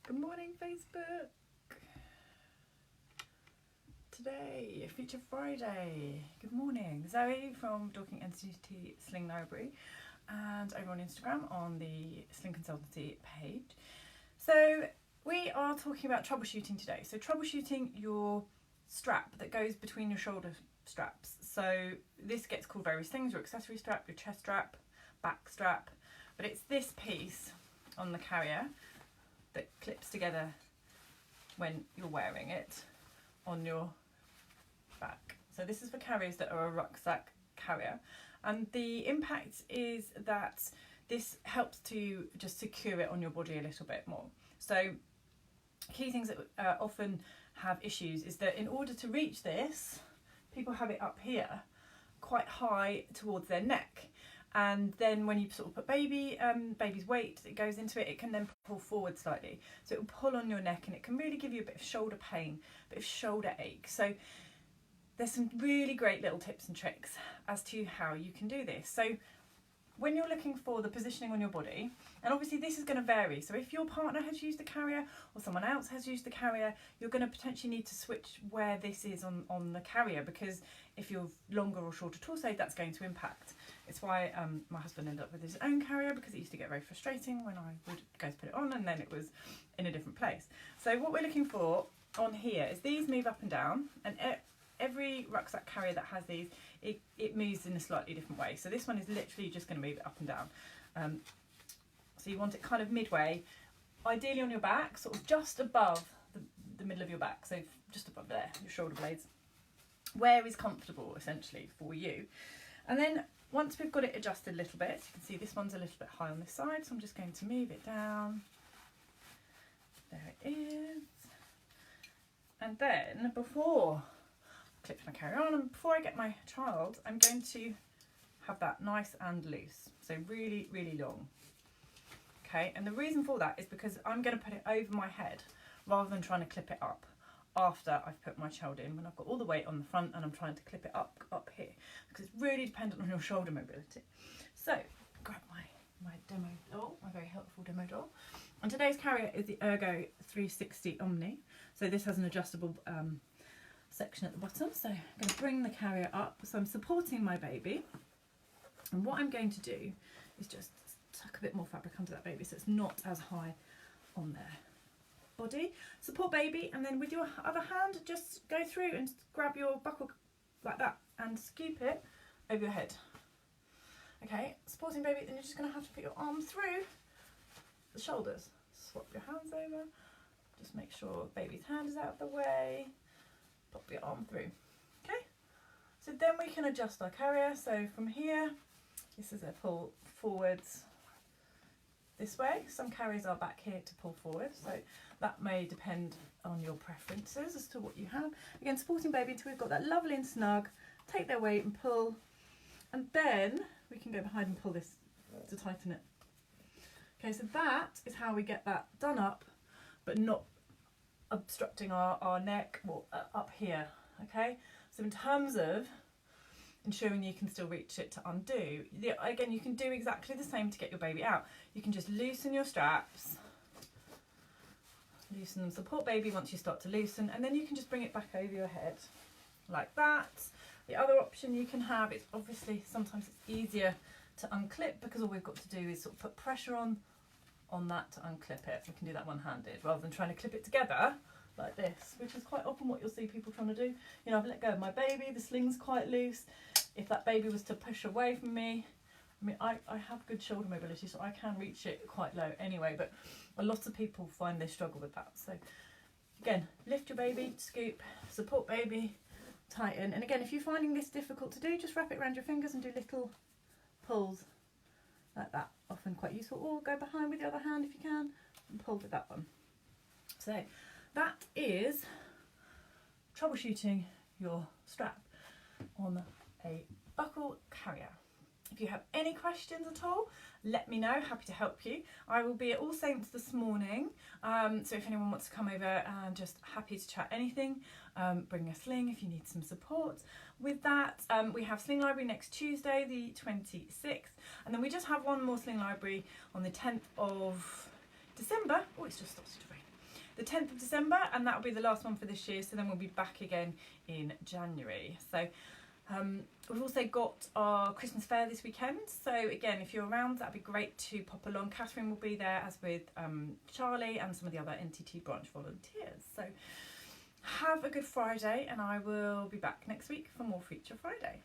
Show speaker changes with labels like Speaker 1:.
Speaker 1: Good morning, Facebook. Today, Feature Friday. Good morning. Zoe from Dorking NCT Sling Library and over on Instagram on the Sling Consultancy page. So we are talking about troubleshooting today. So troubleshooting your strap that goes between your shoulder straps. So this gets called various things: your accessory strap, your chest strap, back strap, but it's this piece on the carrier that clips together when you're wearing it on your back. So this is for carriers that are a rucksack carrier, and the impact is that this helps to just secure it on your body a little bit more. So key things that often have issues is that in order to reach this, people have it up here quite high towards their neck, and then when you sort of put baby's weight that goes into it, it can then pull forward slightly, so it will pull on your neck and it can really give you a bit of shoulder pain, a bit of shoulder ache. So there's some really great little tips and tricks as to how you can do this. So when you're looking for the positioning on your body, and obviously this is going to vary, so if your partner has used the carrier or someone else has used the carrier, you're going to potentially need to switch where this is on the carrier, because if you're longer or shorter torso, that's going to impact. It's why my husband ended up with his own carrier, because it used to get very frustrating when I would go to put it on and then it was in a different place. So what we're looking for on here is these move up and down, and every rucksack carrier that has these, it moves in a slightly different way. So this one is literally just going to move it up and down. So you want it kind of midway, ideally on your back, sort of just above the middle of your back, so just above there, your shoulder blades, where is comfortable essentially for you. And then once we've got it adjusted a little bit, you can see this one's a little bit high on this side, so I'm just going to move it down. There it is. And then before clip my carrier on, and before I get my child, I'm going to have that nice and loose, so really long. Okay, and the reason for that is because I'm going to put it over my head rather than trying to clip it up after I've put my child in, when I've got all the weight on the front and I'm trying to clip it up here, because it's really dependent on your shoulder mobility. So grab my demo doll, my very helpful demo doll, and today's carrier is the Ergo 360 Omni. So this has an adjustable section at the bottom, so I'm going to bring the carrier up, so I'm supporting my baby, and what I'm going to do is just tuck a bit more fabric under that baby so it's not as high on their body. Support baby, and then with your other hand just go through and grab your buckle like that and scoop it over your head. Okay, supporting baby, then you're just going to have to put your arm through the shoulders, swap your hands over, just make sure baby's hand is out of the way, pop your arm through. Okay, so then we can adjust our carrier. So from here, this is a pull forwards this way. Some carriers are back here to pull forward, so that may depend on your preferences as to what you have. Again, supporting baby until we've got that lovely and snug, take their weight and pull, and then we can go behind and pull this to tighten it. Okay, so that is how we get that done up, but not obstructing our neck or up here. Okay, so in terms of ensuring you can still reach it to undo, again, you can do exactly the same to get your baby out. You can just loosen your straps, loosen them, support baby once you start to loosen, and then you can just bring it back over your head like that. The other option you can have is, obviously sometimes it's easier to unclip, because all we've got to do is sort of put pressure on that to unclip it. We can do that one-handed rather than trying to clip it together like this, which is quite often what you'll see people trying to do. You know, I've let go of my baby, the sling's quite loose. If that baby was to push away from me, I mean, I have good shoulder mobility, so I can reach it quite low anyway, but a lot of people find they struggle with that. So again, lift your baby, scoop, support baby, tighten. And again, if you're finding this difficult to do, just wrap it around your fingers and do little pulls like that. Often quite useful. Or go behind with the other hand if you can and pull with that one. So that is troubleshooting your strap on a buckle carrier. If you have any questions at all, let me know. Happy to help you. I will be at All Saints this morning, so if anyone wants to come over, and just happy to chat anything. Bring a sling if you need some support with that. We have Sling Library next Tuesday, the 26th, and then we just have one more Sling Library on the 10th of December. Oh, it's just started to rain. the 10th of December, and that'll be the last one for this year, so then we'll be back again in January. So we've also got our Christmas fair this weekend, so again, if you're around, that'd be great to pop along. Catherine will be there, as with Charlie and some of the other NTT branch volunteers. So have a good Friday, and I will be back next week for more Feature Friday.